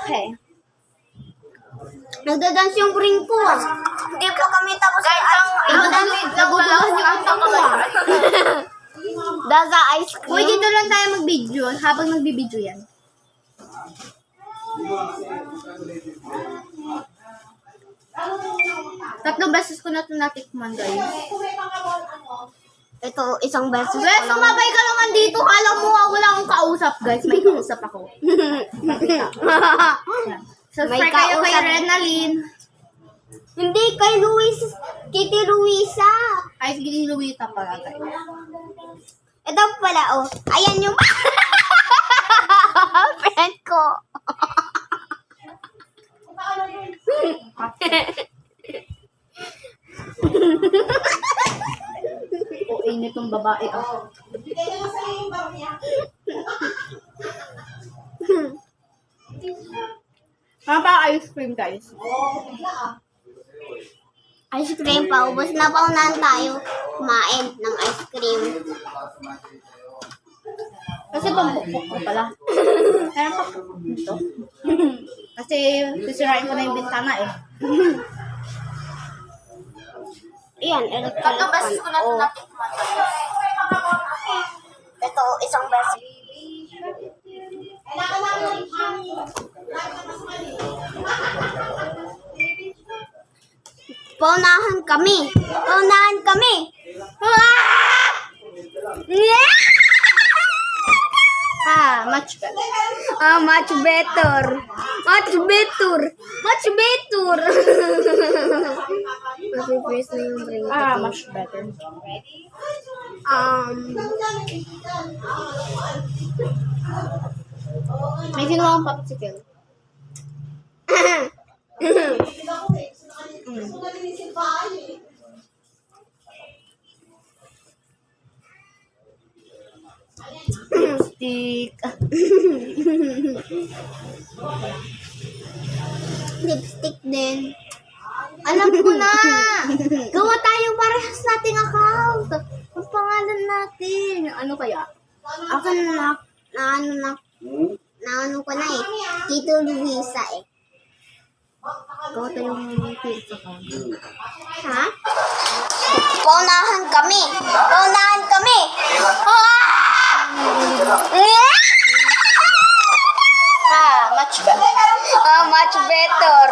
Okay. Nagdadance yung ring ko ah. Hindi pa kami tapos sa ice cream. Nagugulas yung utak ko ah. Daga ice cream. Uy, dito lang tayo mag-video habang nagbibideo yan. Tatlong beses ko na ito natikman, guys. Ito, isang beses ko Wes, lang. sumabay ka naman dito. Kala mo wala akong kausap, guys. May kausap ako. Yan. Subscribe May kayo kay kausap. Renalyn. Hindi, kay Kitty Luisa. Ay, sige, ni Luisa pala, guys. Ito pala, oh. Ayan yung friend ko. O, init ng babae. Oh. Pa ice cream, guys. Ice cream pa. Ubus na paunahan tayo kumain ng ice cream. Kasi pambukbuk ko pala. Kaya pa dito. Kasi sisirain ko na yung bintana eh. Ayan, Tatlong beses ko na ito oh. natikman. Ito, isang beses. Paunahan kami. Paunahan kami. Much better. Much better. Much better. Much better. Mag-freeze na yung brain ko. Much better. May ginawa akong popsicle. Stick. Lipstick din. Alam ko na. Gawa tayong parehas nating account. Ang pangalan natin. Ano kaya? Ako na ano ko na eh. Tito Luisa eh. Gawa tayong pizza ka. Ha? Paunahan kami. Paunahan kami. Much better. Much better.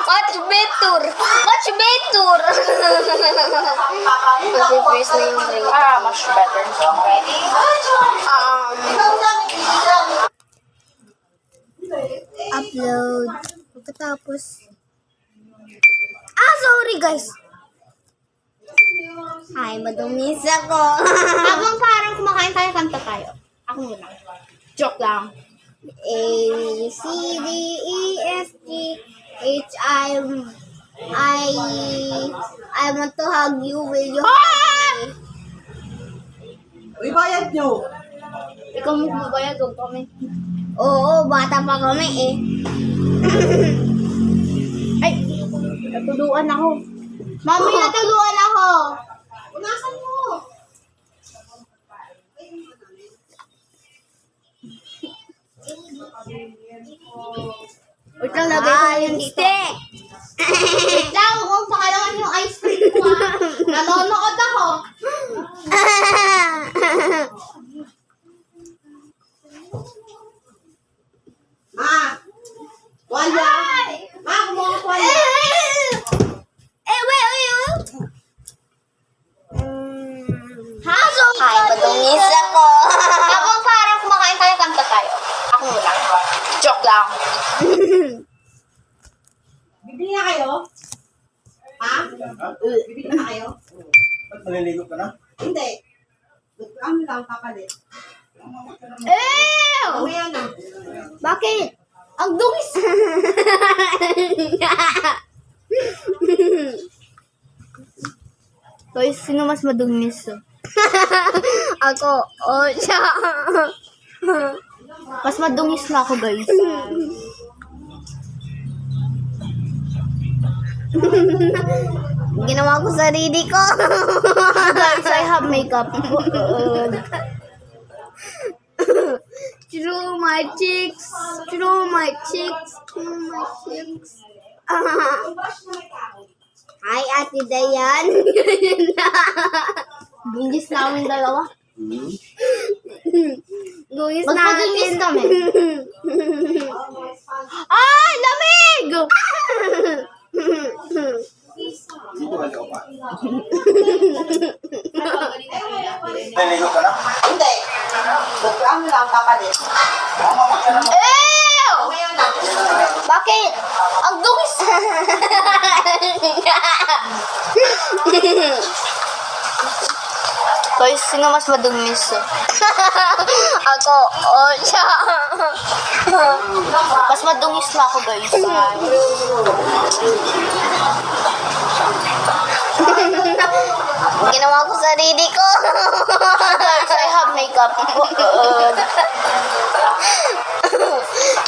Much better. Much better. Mag-freeze na yung brain. Much better. Upload. Pagkatapos. Sorry guys. Ay, madumis ako. Habang parang kumakain tayo, kanta tayo. Ako muna. Joke lang. A, B, C, D, E, F, G, H, I want to hug you. Will you hug me? Uy, bayad nyo! Ikaw mo bubayad, huwag kami. Oo, bata pa kami eh. Ay, natuluan ako. Mami, natuluan ako. Unasan mo? Wait lang, lagay ko na yun dito. Stick! Wait lang, huwag mong pakalawan yung ice cream ko ha. Nanonood ako. Ma! Wala! Ma, kumuha ko wala! Wait. Haso! Ay, madungis ako. Habang parang kumakain tayo, kanta tayo. Ako muna. Joke lang. Bibili na kayo? Ha? Bibili na kayo? Ba't maliligo ka na? Hindi. Ano lang kapalit? Ew! Mamaya na. Bakit? Ang dungis. Guys, sino mas madungis? Ako. Siya. Mas madungis na ako, guys. Ginawa ko sarili ko. Guys, I have makeup. Through my cheeks. Through my cheeks. Through my cheeks. Hi, Ate Dayan. Bungis namin dalawa. Guys Magpagingis natin. kami. Ay, lamig! Dito ka ikaw pa. Naliligo ka na? Hindi. Ano lang, kapalit. Ew! Ngayon lang. Bakit? Ang dungis. Guys, sino mas madungis? Ako. Oh, siya. Mas madungis na ako, guys. Ginawa ko sarili ko. Guys, I have makeup.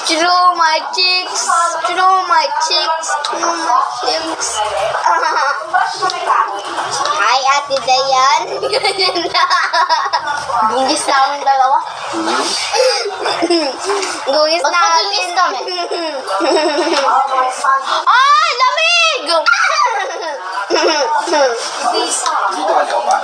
Through my cheeks. Through my cheeks. Through my cheeks. Hi, Ate Dayan. Bungis namin dalawa. Gungis Magpagingis natin. kami. Ay, lamig! Dito ka ikaw pa.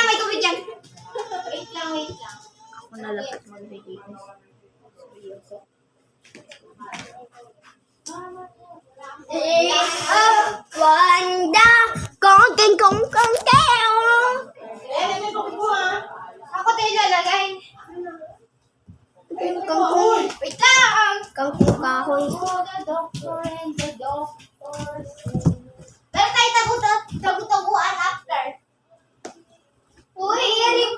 May tubig yan. Wait lang. Ako nalapat mag-videos. Seryoso. Wanda, kongking kong kong keo. May tubig mo ha. Ako tayo lalagay. Kangkong, Wait lang. kangkong kahoy. Pero tayo tagu-taguan after. Uy, Erin.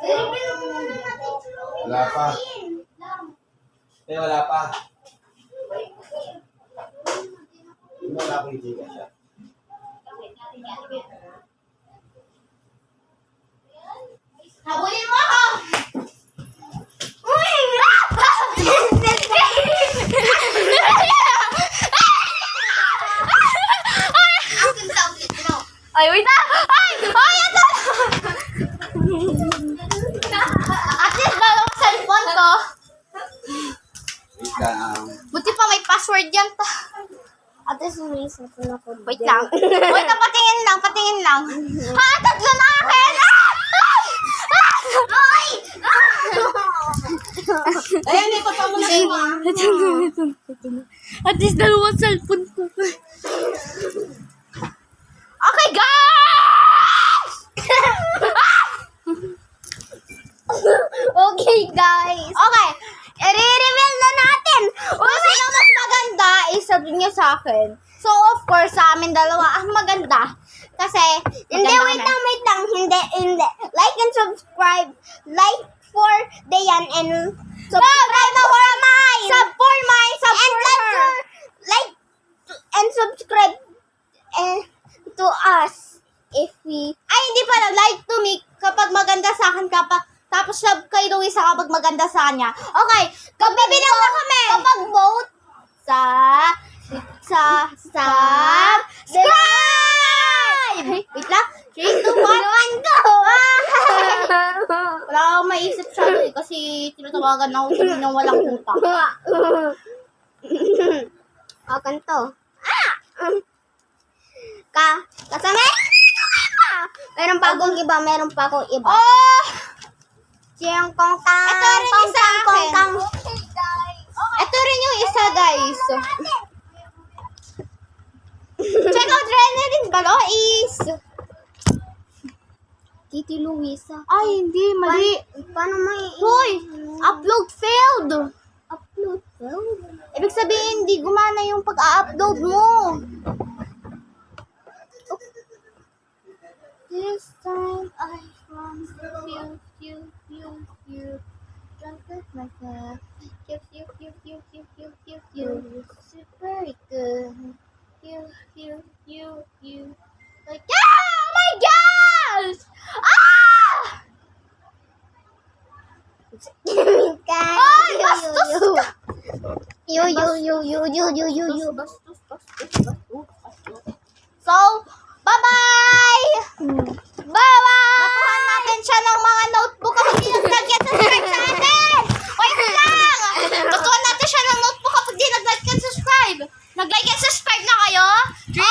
Erin, pinag-muna natin. Wala pa. Eh, wala pa. Wala pa hindi ka siya. Habulin mo ako. Ay, wait na! Ay! Ay, ito! At least dalawa cellphone ko. Wait lang. Buti pa may password yan. Ate, sumisip na ko. Wait lang. Wait lang, patingin lang. Ha, tatlo na akin! Ay! Ayan, may pa mo na siya. At least dalawang cellphone ko. Okay, guys! Okay, guys. Okay, i-reveal na natin. Kung sino mas maganda, isabi niyo sa akin. So, of course, sa amin dalawa, ang maganda. Kasi, Hindi, wait lang. Hindi. Like and subscribe. Like for Dayan and subscribe for mine. Sub for mine, sub And for like her. like and subscribe to us if we Ay, hindi pala. Like to me kapag maganda sa akin. Tapos sub kay Luisa kapag maganda sa kanya. Okay, magbibilang na kami. kapag vote Subscribe! Wait lang. 3, 2, 1. Wala akong maisip siya kasi tinatawagan ako ng walang puta. Akan to. Kasama. Meron pa akong iba. Oh! Siyang kong tang. Ito rin yung sa akin. Ito rin yung isa, guys. Check out Rene din Balois. Titi Luisa. Ay, hindi. Mali. Paano may Hoy! Upload failed. upload? Ibig sabihin, hindi gumana yung pag-upload mo. This time I promise you. Don't look like that. You. Super good. You. Like, yeah! Oh my gosh! Ah! Ay, bastos ka! Yo. So, bye-bye! Bye-bye! Batuhan natin siya ng mga notebook kapag di nag-like and subscribe sa atin! Wait lang! Batuhan natin siya ng notebook kapag di nag-like and subscribe! Nag-like and subscribe na kayo? 3,